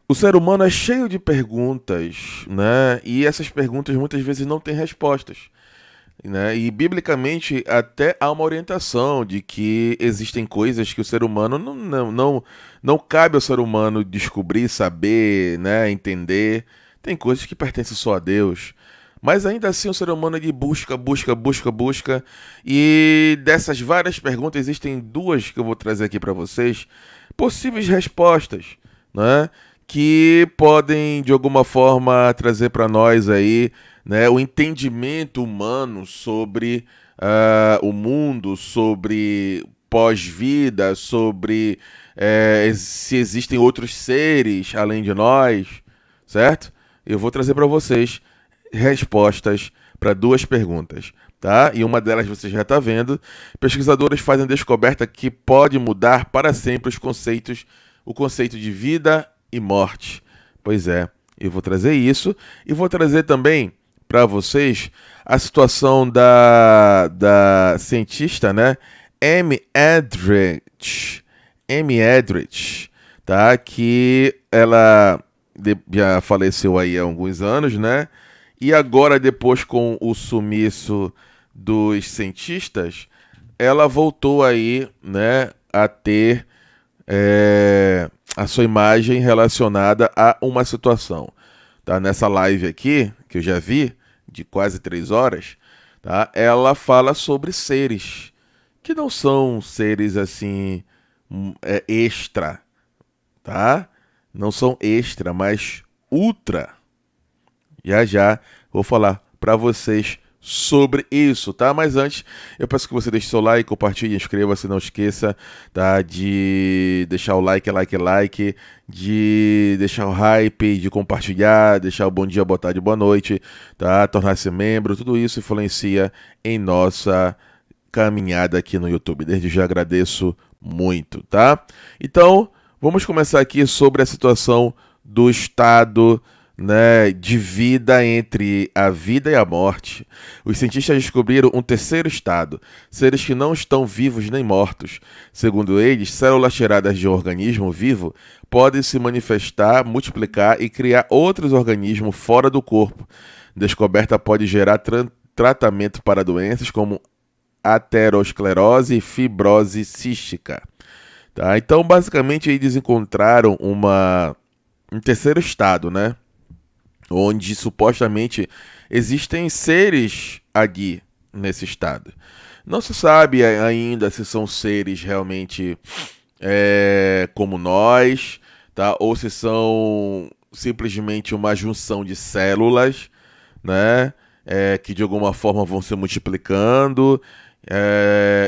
O ser humano é cheio de perguntas, né? E essas perguntas muitas vezes não têm respostas, né? E biblicamente até há uma orientação de que existem coisas que o ser humano não cabe ao ser humano descobrir, saber, né? Entender. Tem coisas que pertencem só a Deus. Mas ainda assim o ser humano ele busca, busca, busca, busca. E dessas várias perguntas existem duas que eu vou trazer aqui para vocês, possíveis respostas, né? Que podem de alguma forma trazer para nós aí, né, o entendimento humano sobre o mundo, sobre pós-vida, sobre se existem outros seres além de nós, certo? Eu vou trazer para vocês respostas para duas perguntas, tá? E uma delas você já está vendo. Pesquisadores fazem a descoberta que pode mudar para sempre o conceito de vida e morte. Pois é, eu vou trazer isso e vou trazer também para vocês a situação da cientista, né? Amy Edrich. Amy Edrich, tá? Que ela já faleceu aí há alguns anos, né? E agora, depois com o sumiço dos cientistas, ela voltou aí, né, a ter a sua imagem relacionada a uma situação. Tá? Nessa live aqui, que eu já vi, de quase 3 horas, tá? Ela fala sobre seres, que não são seres assim, extra, tá? Não são extra, mas ultra. Já já vou falar para vocês sobre isso, tá? Mas antes, eu peço que você deixe seu like, compartilhe, inscreva-se, não esqueça, tá? De deixar o like, like, de deixar o hype, de compartilhar, deixar o bom dia, boa tarde, boa noite, tá? Tornar-se membro, tudo isso influencia em nossa caminhada aqui no YouTube. Desde já agradeço muito, tá? Então, vamos começar aqui sobre a situação do estado, né, de vida entre a vida e a morte. Os cientistas descobriram um terceiro estado, seres que não estão vivos nem mortos. Segundo eles, células tiradas de um organismo vivo podem se manifestar, multiplicar e criar outros organismos fora do corpo. Descoberta pode gerar tratamento para doenças como aterosclerose e fibrose cística. Tá? Então, basicamente, eles encontraram um terceiro estado, né? Onde supostamente existem seres aqui nesse estado. Não se sabe ainda se são seres realmente como nós, tá? Ou se são simplesmente uma junção de células, né? Que de alguma forma vão se multiplicando,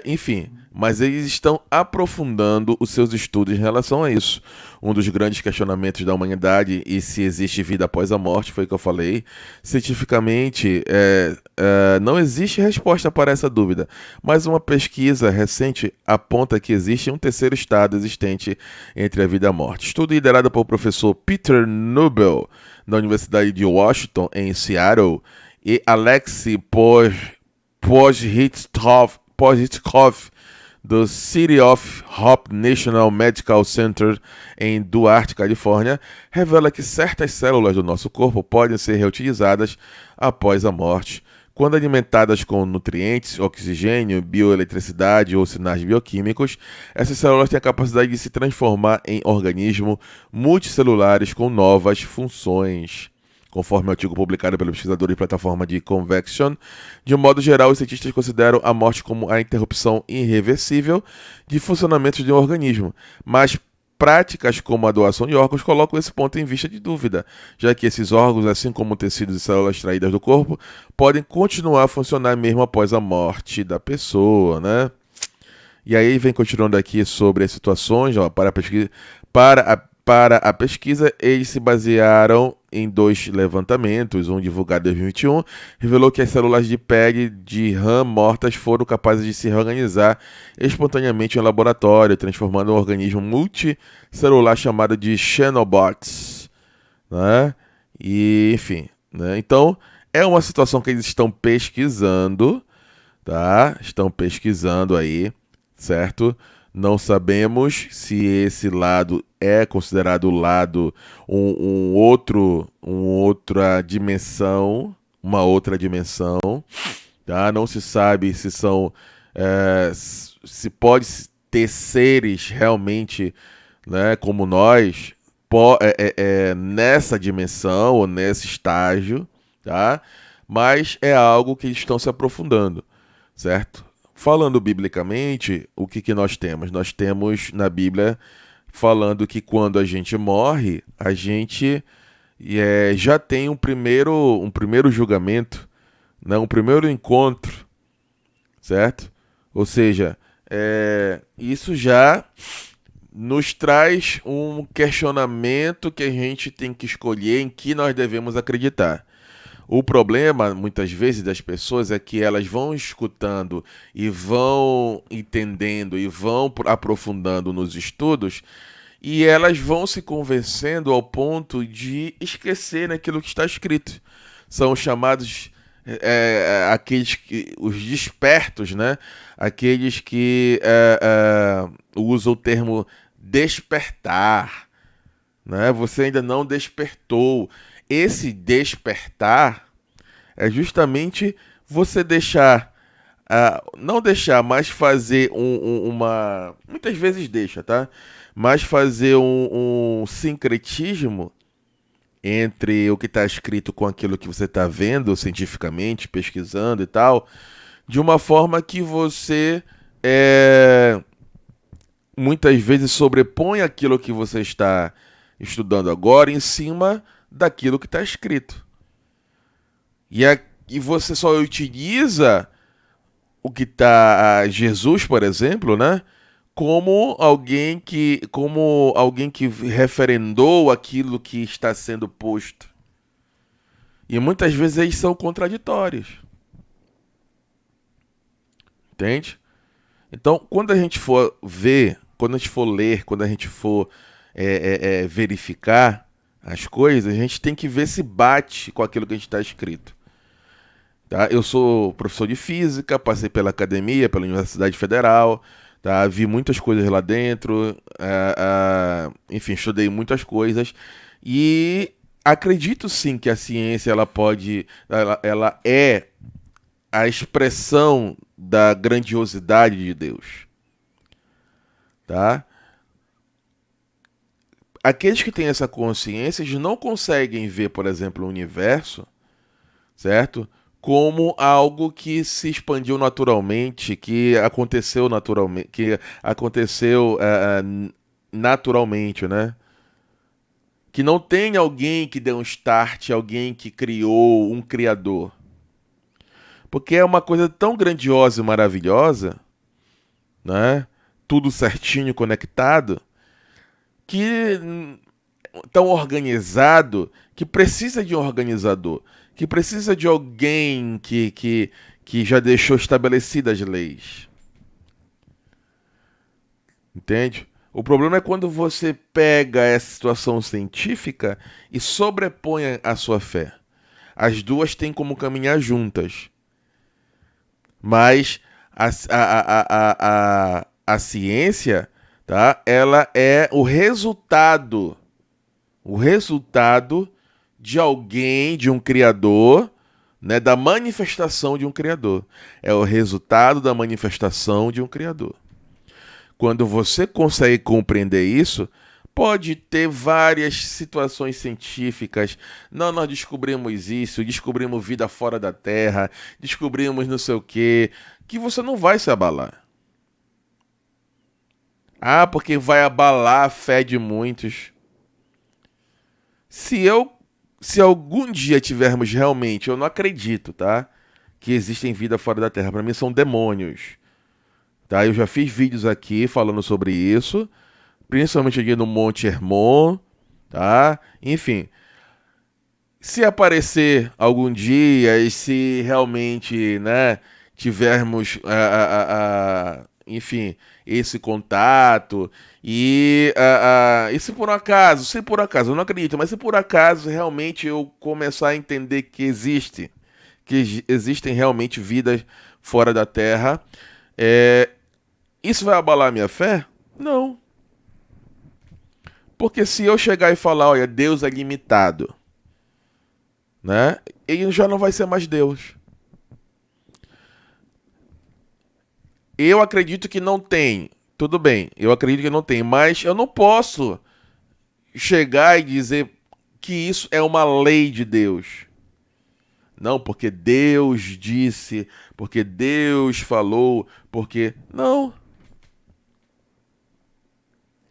enfim. Mas eles estão aprofundando os seus estudos em relação a isso. Um dos grandes questionamentos da humanidade e se existe vida após a morte, foi o que eu falei. Cientificamente, não existe resposta para essa dúvida. Mas uma pesquisa recente aponta que existe um terceiro estado existente entre a vida e a morte. Estudo liderado pelo professor Peter Nobel, da Universidade de Washington, em Seattle, e Alexei Pozhitkov, do City of Hope National Medical Center em Duarte, Califórnia, revela que certas células do nosso corpo podem ser reutilizadas após a morte. Quando alimentadas com nutrientes, oxigênio, bioeletricidade ou sinais bioquímicos, essas células têm a capacidade de se transformar em organismos multicelulares com novas funções. Conforme o artigo publicado pelo pesquisador de plataforma de Convection, de um modo geral, os cientistas consideram a morte como a interrupção irreversível de funcionamento de um organismo, mas práticas como a doação de órgãos colocam esse ponto em vista de dúvida, já que esses órgãos, assim como tecidos e células extraídas do corpo, podem continuar a funcionar mesmo após a morte da pessoa, né? E aí vem continuando aqui sobre as situações, ó, para a pesquisa, eles se basearam em dois levantamentos. Um divulgado em 2021 revelou que as células de pele de rã mortas foram capazes de se reorganizar espontaneamente em laboratório, transformando um organismo multicelular chamado de xenobots, né? E, enfim, né? Então, é uma situação que eles estão pesquisando, tá? Estão pesquisando aí, certo? Não sabemos se esse lado é considerado o lado outra dimensão, uma outra dimensão, tá? Não se sabe se são se pode ter seres realmente, né, como nós, nessa dimensão ou nesse estágio, tá? Mas é algo que eles estão se aprofundando, certo? Falando biblicamente, o que nós temos? Nós temos na Bíblia falando que quando a gente morre, a gente já tem um primeiro julgamento, né? Um primeiro encontro, certo? Ou seja, isso já nos traz um questionamento que a gente tem que escolher em que nós devemos acreditar. O problema, muitas vezes, das pessoas é que elas vão escutando e vão entendendo e vão aprofundando nos estudos e elas vão se convencendo ao ponto de esquecer naquilo que está escrito. São chamados aqueles que, os despertos, né? Aqueles que usam o termo despertar, né? Você ainda não despertou. Esse despertar é justamente você deixar, não deixar, mas fazer uma. Muitas vezes deixa, tá? Mas fazer um sincretismo entre o que está escrito com aquilo que você está vendo cientificamente, pesquisando e tal, de uma forma que você muitas vezes sobrepõe aquilo que você está estudando agora em cima daquilo que está escrito. E você só utiliza o que está Jesus, por exemplo, né? Como alguém que referendou aquilo que está sendo posto. E muitas vezes eles são contraditórios. Entende? Então, quando a gente for ver, quando a gente for ler, quando a gente for verificar as coisas, a gente tem que ver se bate com aquilo que a gente está escrito. Tá? Eu sou professor de física, passei pela academia, pela Universidade Federal, tá? Vi muitas coisas lá dentro, enfim, estudei muitas coisas e acredito sim que a ciência ela é a expressão da grandiosidade de Deus, tá? Aqueles que têm essa consciência, eles não conseguem ver, por exemplo, o universo, certo? Como algo que se expandiu naturalmente, que aconteceu naturalmente, né? Que não tem alguém que deu um start, alguém que criou, um criador. Porque é uma coisa tão grandiosa e maravilhosa, né? Tudo certinho, conectado, que tão organizado que precisa de um organizador, que precisa de alguém que já deixou estabelecidas as leis. Entende? O problema é quando você pega essa situação científica e sobrepõe a sua fé. As duas têm como caminhar juntas. Mas a ciência, tá? Ela é o resultado de alguém, de um criador, né? Da manifestação de um criador. É o resultado da manifestação de um criador. Quando você consegue compreender isso, pode ter várias situações científicas. Não, nós descobrimos isso, descobrimos vida fora da Terra, descobrimos não sei o quê, que você não vai se abalar. Ah, porque vai abalar a fé de muitos. Se eu, se algum dia tivermos realmente, eu não acredito, tá? Que existem vida fora da Terra. Para mim são demônios, tá? Eu já fiz vídeos aqui falando sobre isso, principalmente aqui no Monte Hermon, tá? Enfim, se aparecer algum dia e se realmente, né, tivermos, enfim, esse contato e se por acaso, eu não acredito, mas se por acaso realmente eu começar a entender que existem realmente vidas fora da Terra, isso vai abalar minha fé? Não. Porque se eu chegar e falar, olha, Deus é limitado, né? Ele já não vai ser mais Deus. Eu acredito que não tem. Tudo bem, eu acredito que não tem, mas eu não posso chegar e dizer que isso é uma lei de Deus. Não, porque Deus disse, porque Deus falou, porque. Não.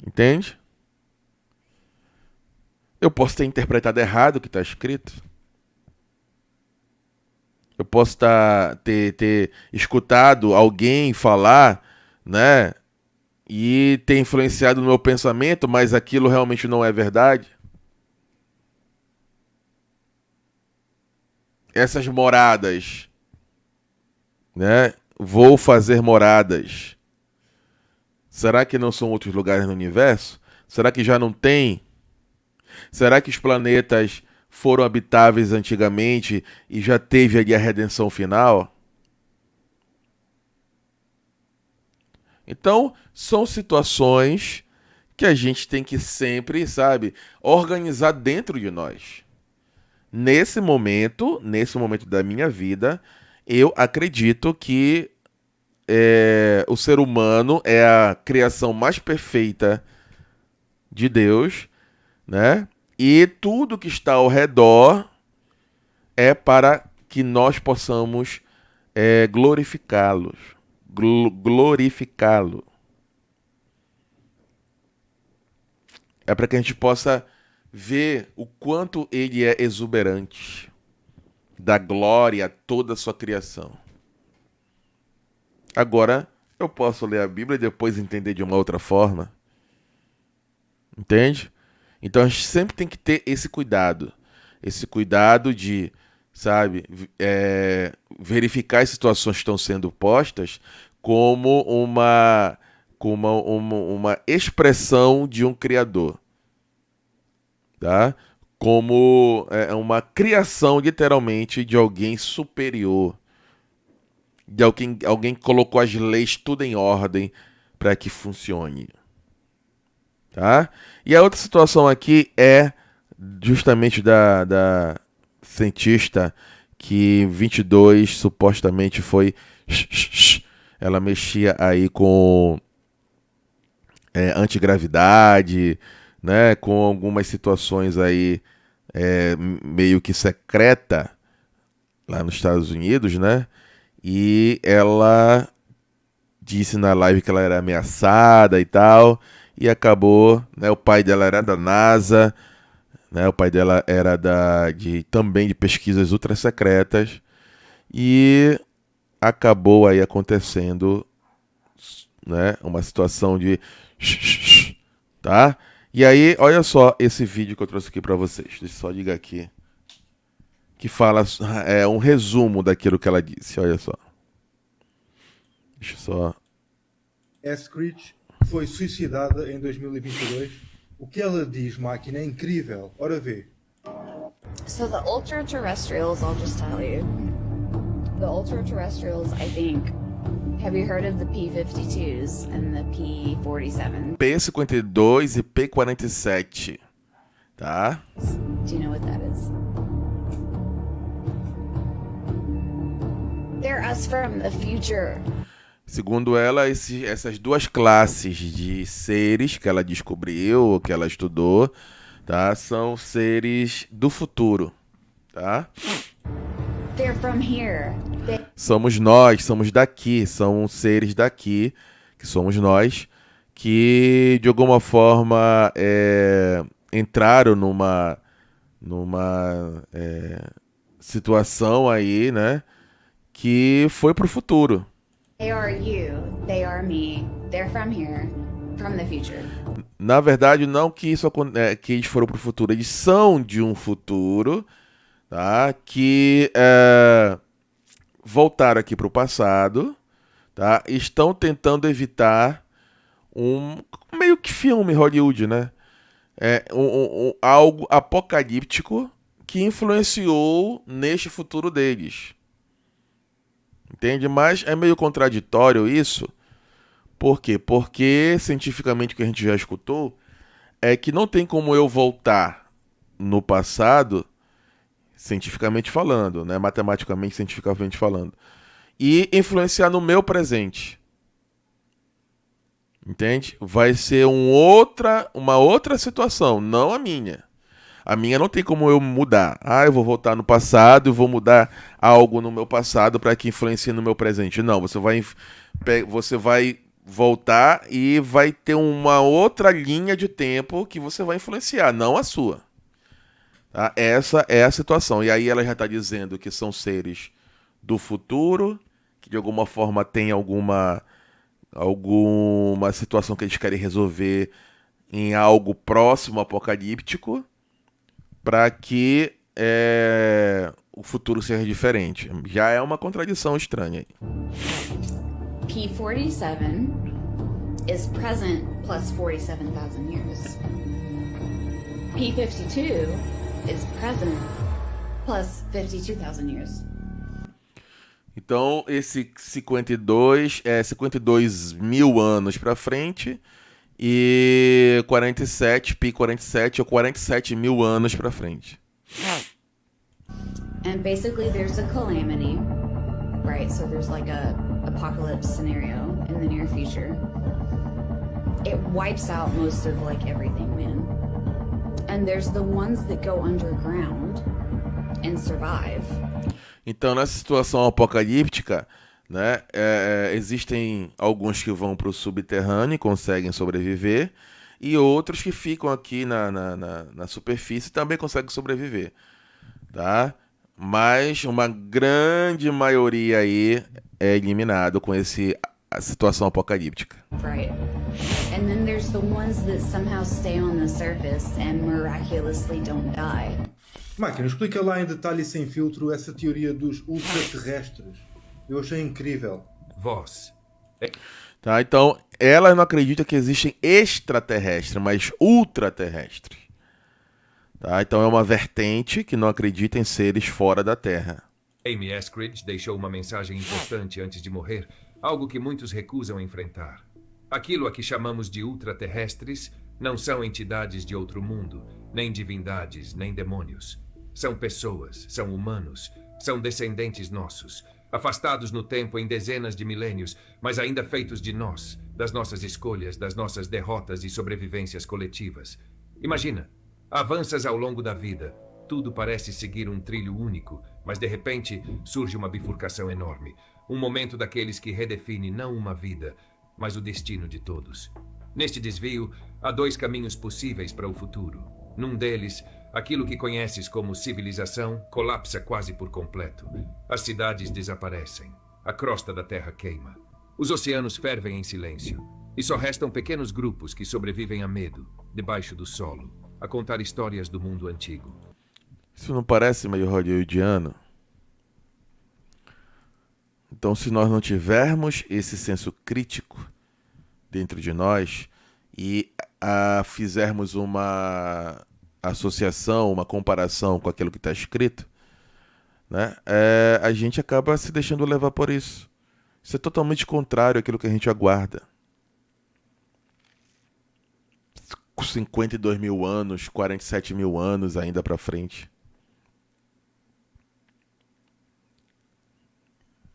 Entende? Eu posso ter interpretado errado o que está escrito. Eu posso ter escutado alguém falar, né? E ter influenciado no meu pensamento, mas aquilo realmente não é verdade. Essas moradas, né? Vou fazer moradas. Será que não são outros lugares no universo? Será que já não tem? Será que os planetas foram habitáveis antigamente e já teve ali a redenção final? Então, são situações que a gente tem que sempre, sabe, organizar dentro de nós. Nesse momento da minha vida, eu acredito que o ser humano é a criação mais perfeita de Deus, né? E tudo que está ao redor é para que nós possamos glorificá-los, glorificá-lo. É para que a gente possa ver o quanto ele é exuberante, da glória a toda a sua criação. Agora, eu posso ler a Bíblia e depois entender de uma outra forma. Entende? Então a gente sempre tem que ter esse cuidado. Esse cuidado de, sabe, verificar as situações que estão sendo postas como uma expressão de um criador, tá? Como uma criação, literalmente, de alguém superior, de alguém que colocou as leis tudo em ordem para que funcione, tá? E a outra situação aqui é justamente da cientista que 22 supostamente foi. Ela mexia aí com antigravidade, né? Com algumas situações aí meio que secreta lá nos Estados Unidos, né? E ela disse na live que ela era ameaçada e tal, e acabou, né? O pai dela era da NASA, né? O pai dela era também de pesquisas ultra secretas e acabou aí acontecendo, né? Uma situação de tá? E aí, olha só esse vídeo que eu trouxe aqui para vocês. Deixa eu só ligar aqui que fala um resumo daquilo que ela disse. Olha só. Deixa eu só. Eskridge foi suicidada em 2022. O que ela diz, máquina, é incrível. Ora vê. So the ultra-terrestrials, I'll just tell you. The ultra-terrestrials, I think, have you heard of the P-52s and the P-47? P-52 e P-47, tá? Do you know what that is? They're us from the future. Segundo ela, essas duas classes de seres que ela descobriu, que ela estudou, tá? São seres do futuro, tá? They're from here. Somos nós, somos daqui, são seres daqui, que somos nós, que de alguma forma entraram numa situação aí, né? Que foi pro futuro. They are you, they are me, they're from here, from the future. Na verdade, não que que eles foram pro futuro, eles são de um futuro, tá? Que voltaram aqui pro passado, tá? Estão tentando evitar um meio que filme Hollywood, né? Algo apocalíptico que influenciou neste futuro deles. Entende? Mas é meio contraditório isso. Por quê? Porque, cientificamente, o que a gente já escutou, é que não tem como eu voltar no passado, cientificamente falando, né? Matematicamente, cientificamente falando, e influenciar no meu presente. Entende? Vai ser uma outra situação, não a minha. A minha não tem como eu mudar. Ah, eu vou voltar no passado e vou mudar algo no meu passado para que influencie no meu presente. Não, você vai voltar e vai ter uma outra linha de tempo que você vai influenciar, não a sua. Tá? Essa é a situação. E aí ela já está dizendo que são seres do futuro, que de alguma forma tem alguma situação que eles querem resolver em algo próximo apocalíptico para que o futuro seja diferente. Já é uma contradição estranha. P47 is present plus 47,000 years. P52 is present plus 52,000 years. Então, esse 52 é 52 mil anos para frente e 47, pi 47 é 47 mil anos para frente. And basically there's a calamity, right? So there's like a apocalypse scenario in the near future. It wipes out most of like everything, man. And there's the ones that go underground and survive. Então, nessa situação apocalíptica, né, existem alguns que vão para o subterrâneo e conseguem sobreviver, e outros que ficam aqui na superfície e também conseguem sobreviver. Tá? Mas uma grande maioria aí é eliminado com a situação apocalíptica. Right. And then there's the ones that somehow stay on the surface and miraculously don't die. Máquina, explica lá em detalhe e sem filtro essa teoria dos ultraterrestres. Eu achei incrível. Voz. Tá, então, ela não acredita que existem extraterrestres, mas ultraterrestres. Tá, então é uma vertente que não acredita em seres fora da Terra. Amy Eskridge deixou uma mensagem importante antes de morrer, algo que muitos recusam enfrentar. Aquilo a que chamamos de ultraterrestres não são entidades de outro mundo, nem divindades, nem demônios. São pessoas, são humanos, são descendentes nossos, afastados no tempo em dezenas de milênios, mas ainda feitos de nós, das nossas escolhas, das nossas derrotas e sobrevivências coletivas. Imagina, avanças ao longo da vida, tudo parece seguir um trilho único, mas de repente surge uma bifurcação enorme, um momento daqueles que redefine não uma vida, mas o destino de todos. Neste desvio, há dois caminhos possíveis para o futuro. Num deles, aquilo que conheces como civilização colapsa quase por completo. As cidades desaparecem. A crosta da terra queima. Os oceanos fervem em silêncio. E só restam pequenos grupos que sobrevivem a medo, debaixo do solo, a contar histórias do mundo antigo. Isso não parece meio hollywoodiano? Então, se nós não tivermos esse senso crítico dentro de nós e fizermos uma associação, uma comparação com aquilo que está escrito, né, a gente acaba se deixando levar por isso. Isso é totalmente contrário àquilo que a gente aguarda. 52 mil anos, 47 mil anos ainda para frente.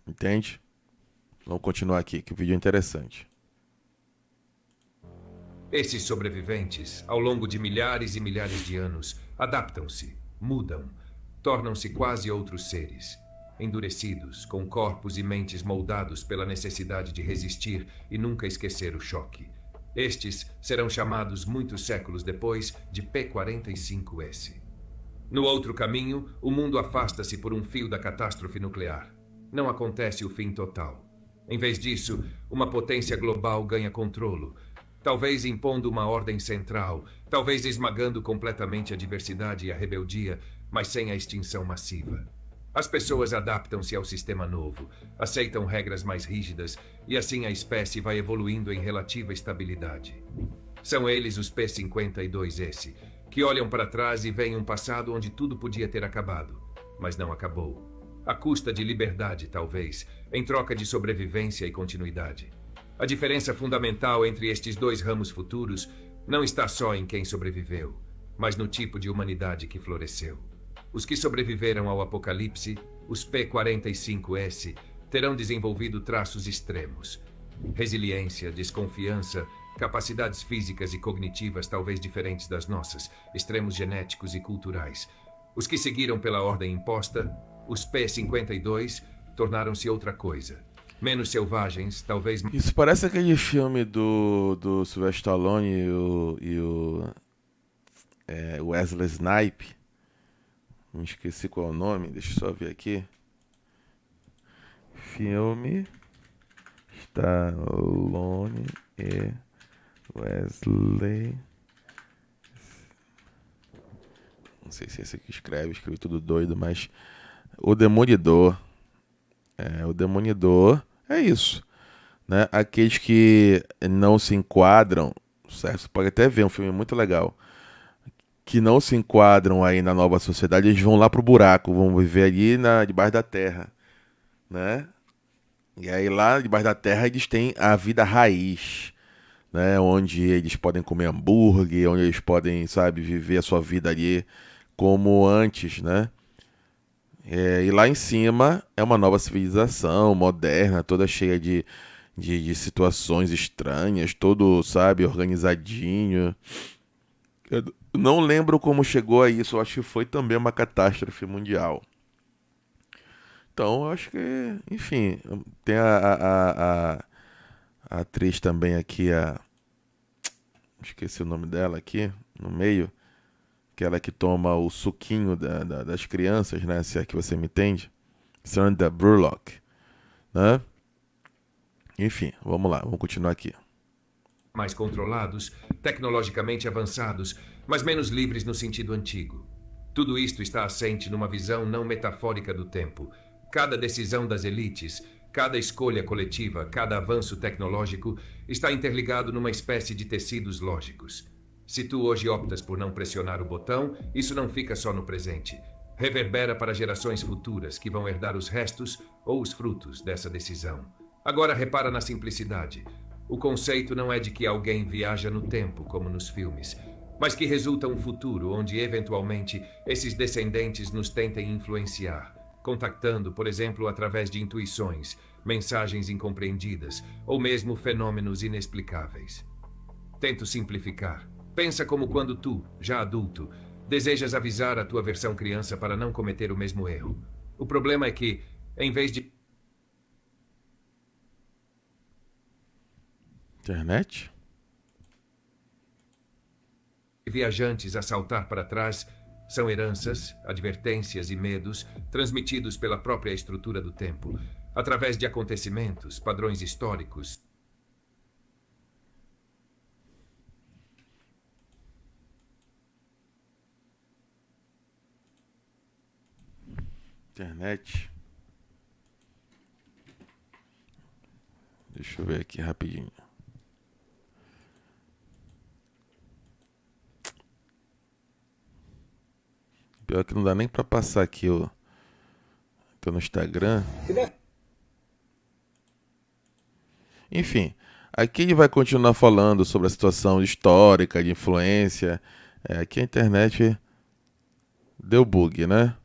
Entende? Vamos continuar aqui, que o vídeo é interessante. Esses sobreviventes, ao longo de milhares e milhares de anos, adaptam-se, mudam, tornam-se quase outros seres, endurecidos, com corpos e mentes moldados pela necessidade de resistir e nunca esquecer o choque. Estes serão chamados muitos séculos depois de P45S. No outro caminho, o mundo afasta-se por um fio da catástrofe nuclear. Não acontece o fim total. Em vez disso, uma potência global ganha controlo, talvez impondo uma ordem central, talvez esmagando completamente a diversidade e a rebeldia, mas sem a extinção massiva. As pessoas adaptam-se ao sistema novo, aceitam regras mais rígidas e assim a espécie vai evoluindo em relativa estabilidade. São eles os P52S, que olham para trás e veem um passado onde tudo podia ter acabado, mas não acabou. À custa de liberdade, talvez, em troca de sobrevivência e continuidade. A diferença fundamental entre estes dois ramos futuros não está só em quem sobreviveu, mas no tipo de humanidade que floresceu. Os que sobreviveram ao apocalipse, os P-45S, terão desenvolvido traços extremos. Resiliência, desconfiança, capacidades físicas e cognitivas talvez diferentes das nossas, extremos genéticos e culturais. Os que seguiram pela ordem imposta, os P-52, tornaram-se outra coisa. Menos selvagens, talvez... Isso parece aquele filme do Sylvester Stallone e o Wesley Snipes. Me esqueci qual é o nome, deixa eu só ver aqui. Filme Stallone e Wesley. Não sei se é esse que escreve tudo doido, mas O Demolidor. O Demolidor é isso, né? Aqueles que não se enquadram, certo? Você pode até ver um filme muito legal, que não se enquadram aí na nova sociedade, eles vão lá pro buraco, vão viver ali debaixo da terra, né? E aí lá debaixo da terra eles têm a vida raiz, né? Onde eles podem comer hambúrguer, onde eles podem, sabe, viver a sua vida ali como antes, né? E lá em cima é uma nova civilização, moderna, toda cheia de situações estranhas, todo, sabe, organizadinho. Eu não lembro como chegou a isso, eu acho que foi também uma catástrofe mundial. Então, eu acho que, enfim, tem a atriz também aqui, esqueci o nome dela aqui, no meio, aquela que toma o suquinho das crianças, né, se é que você me entende, Sandra Bullock, né? Enfim, vamos lá, vamos continuar aqui. Mais controlados, tecnologicamente avançados, mas menos livres no sentido antigo. Tudo isto está assente numa visão não metafórica do tempo. Cada decisão das elites, cada escolha coletiva, cada avanço tecnológico está interligado numa espécie de tecidos lógicos. Se tu hoje optas por não pressionar o botão, isso não fica só no presente. Reverbera para gerações futuras que vão herdar os restos ou os frutos dessa decisão. Agora repara na simplicidade. O conceito não é de que alguém viaja no tempo, como nos filmes, mas que resulta um futuro onde, eventualmente, esses descendentes nos tentem influenciar, contactando, por exemplo, através de intuições, mensagens incompreendidas ou mesmo fenômenos inexplicáveis. Tento simplificar. Pensa como quando tu, já adulto, desejas avisar a tua versão criança para não cometer o mesmo erro. O problema é que, em vez de... Internet? viajantes a saltar para trás, são heranças, advertências e medos transmitidos pela própria estrutura do tempo, através de acontecimentos, padrões históricos. Internet. Deixa eu ver aqui rapidinho. Pior que não dá nem pra passar aqui, ó. Tô no Instagram. Enfim, aqui ele vai continuar falando sobre a situação histórica, de influência. Aqui a internet deu bug, né?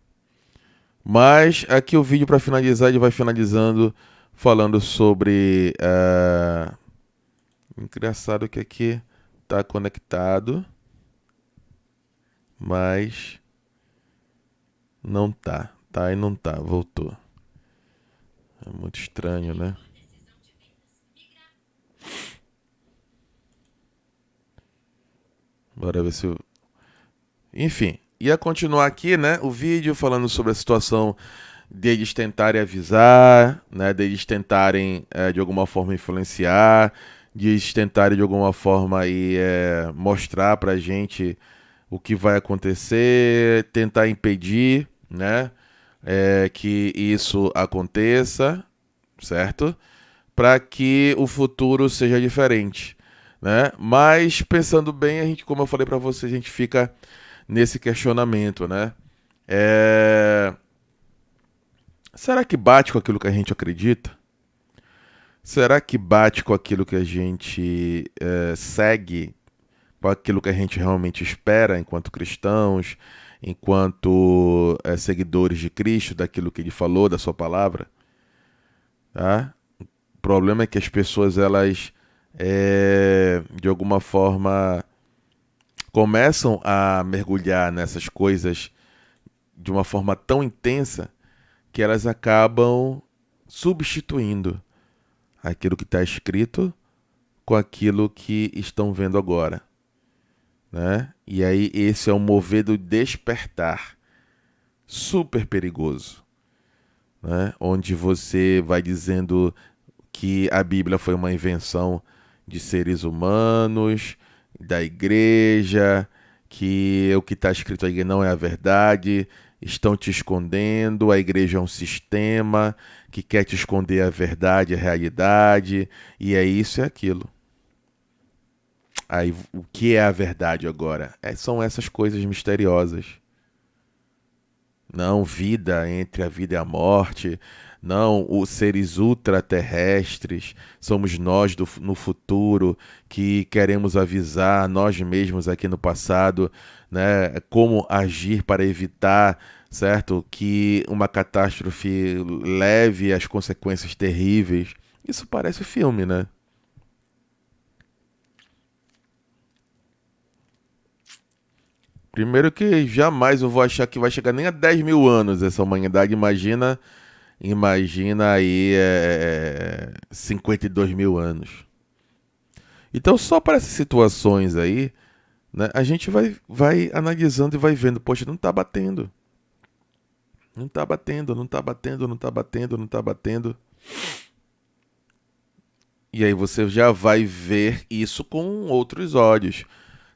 Mas aqui o vídeo para finalizar, ele vai finalizando falando sobre... Engraçado que aqui tá conectado, mas não tá. Tá e não tá, voltou. É muito estranho, né? Bora ver se eu... Enfim, ia continuar aqui, né, o vídeo falando sobre a situação deles tentarem avisar, né, deles tentarem de alguma forma influenciar, deles tentarem de alguma forma aí, mostrar pra gente o que vai acontecer, tentar impedir, né, que isso aconteça, certo? Para que o futuro seja diferente, né? Mas pensando bem, a gente, como eu falei para você, a gente fica nesse questionamento, né? Será que bate com aquilo que a gente acredita? Será que bate com aquilo que a gente segue com aquilo que a gente realmente espera enquanto cristãos, enquanto seguidores de Cristo, daquilo que ele falou, da sua palavra, tá? O problema é que as pessoas, elas, de alguma forma, começam a mergulhar nessas coisas de uma forma tão intensa que elas acabam substituindo aquilo que está escrito com aquilo que estão vendo agora, né? E aí esse é o mover do despertar, super perigoso, né? Onde você vai dizendo que a Bíblia foi uma invenção de seres humanos, da igreja, que o que está escrito aí não é a verdade, estão te escondendo, a igreja é um sistema que quer te esconder a verdade, a realidade, e é isso e aquilo. Aí, o que é a verdade agora? São essas coisas misteriosas. Não vida entre a vida e a morte, não os seres ultraterrestres, somos nós no futuro que queremos avisar nós mesmos aqui no passado, né, como agir para evitar, certo, que uma catástrofe leve às consequências terríveis. Isso parece filme, né? Primeiro que jamais eu vou achar que vai chegar nem a 10 mil anos essa humanidade. Imagina aí 52 mil anos. Então só para essas situações aí, né, a gente vai analisando e vai vendo, poxa, não tá batendo. Não tá batendo, não tá batendo, não tá batendo, não tá batendo. E aí você já vai ver isso com outros olhos.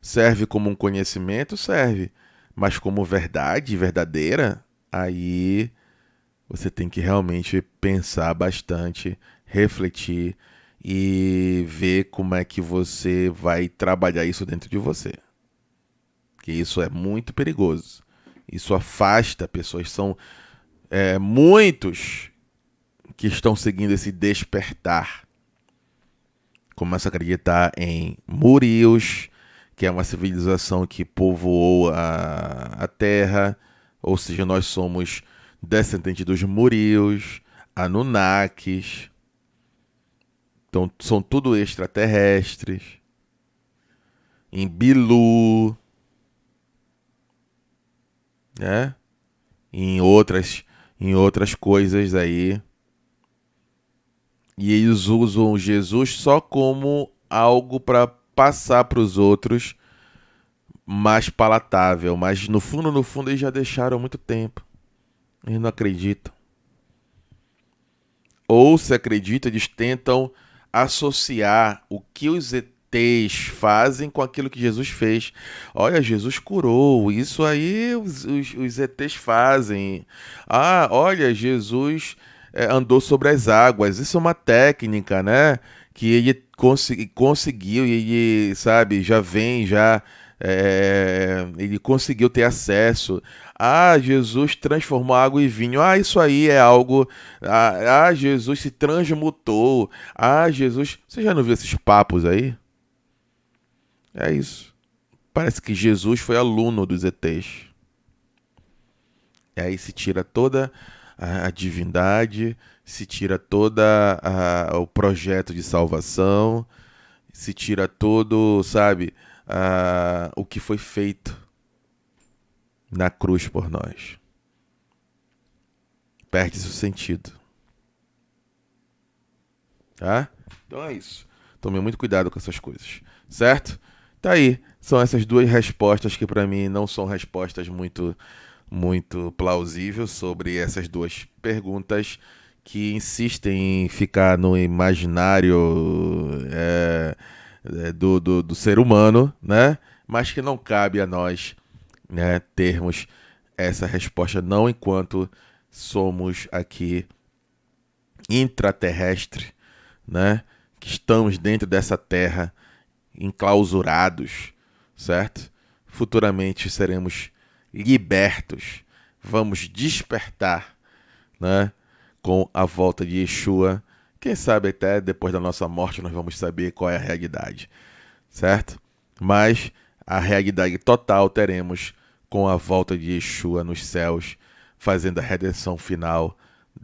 Serve como um conhecimento? Serve. Mas como verdade verdadeira, aí você tem que realmente pensar bastante, refletir e ver como é que você vai trabalhar isso dentro de você. Porque isso é muito perigoso. Isso afasta pessoas. São muitos que estão seguindo esse despertar. Começam a acreditar em Murios, que é uma civilização que povoou a Terra, ou seja, nós somos descendentes dos Murios, Anunnakis, então são tudo extraterrestres, em Bilu, né? Em outras coisas aí. E eles usam Jesus só como algo para passar para os outros mais palatável, mas no fundo eles já deixaram há muito tempo. Eles não acreditam. Ou se acreditam, eles tentam associar o que os ETs fazem com aquilo que Jesus fez. Olha, Jesus curou, isso aí os ETs fazem. Ah, olha, Jesus andou sobre as águas, isso é uma técnica, né? Que ele conseguiu, e ele, sabe, já vem, ele conseguiu ter acesso. Ah, Jesus transformou água em vinho. Ah, isso aí é algo. Jesus se transmutou. Ah, Jesus. Você já não viu esses papos aí? É isso. Parece que Jesus foi aluno dos ETs. E aí se tira toda a divindade, se tira toda o projeto de salvação, se tira todo, sabe, o que foi feito na cruz por nós. Perde-se o sentido. Tá? Então é isso. Tome muito cuidado com essas coisas. Certo? Tá aí. São essas duas respostas que para mim não são respostas muito plausíveis sobre essas duas perguntas que insistem em ficar no imaginário do ser humano, né? Mas que não cabe a nós, né, termos essa resposta, não enquanto somos aqui intraterrestre, né? Que estamos dentro dessa terra enclausurados, certo? Futuramente seremos libertos, vamos despertar, né? Com a volta de Yeshua. Quem sabe até depois da nossa morte nós vamos saber qual é a realidade, certo? mas a realidade total teremos com a volta de Yeshua nos céus, fazendo a redenção final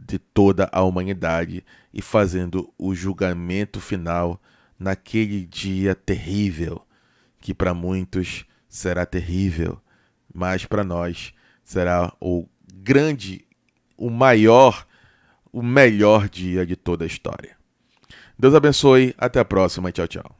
de toda a humanidade e fazendo o julgamento final naquele dia terrível, que para muitos será terrível, mas para nós será o grande, o maior, o melhor dia de toda a história. Deus abençoe, até a próxima e tchau, tchau.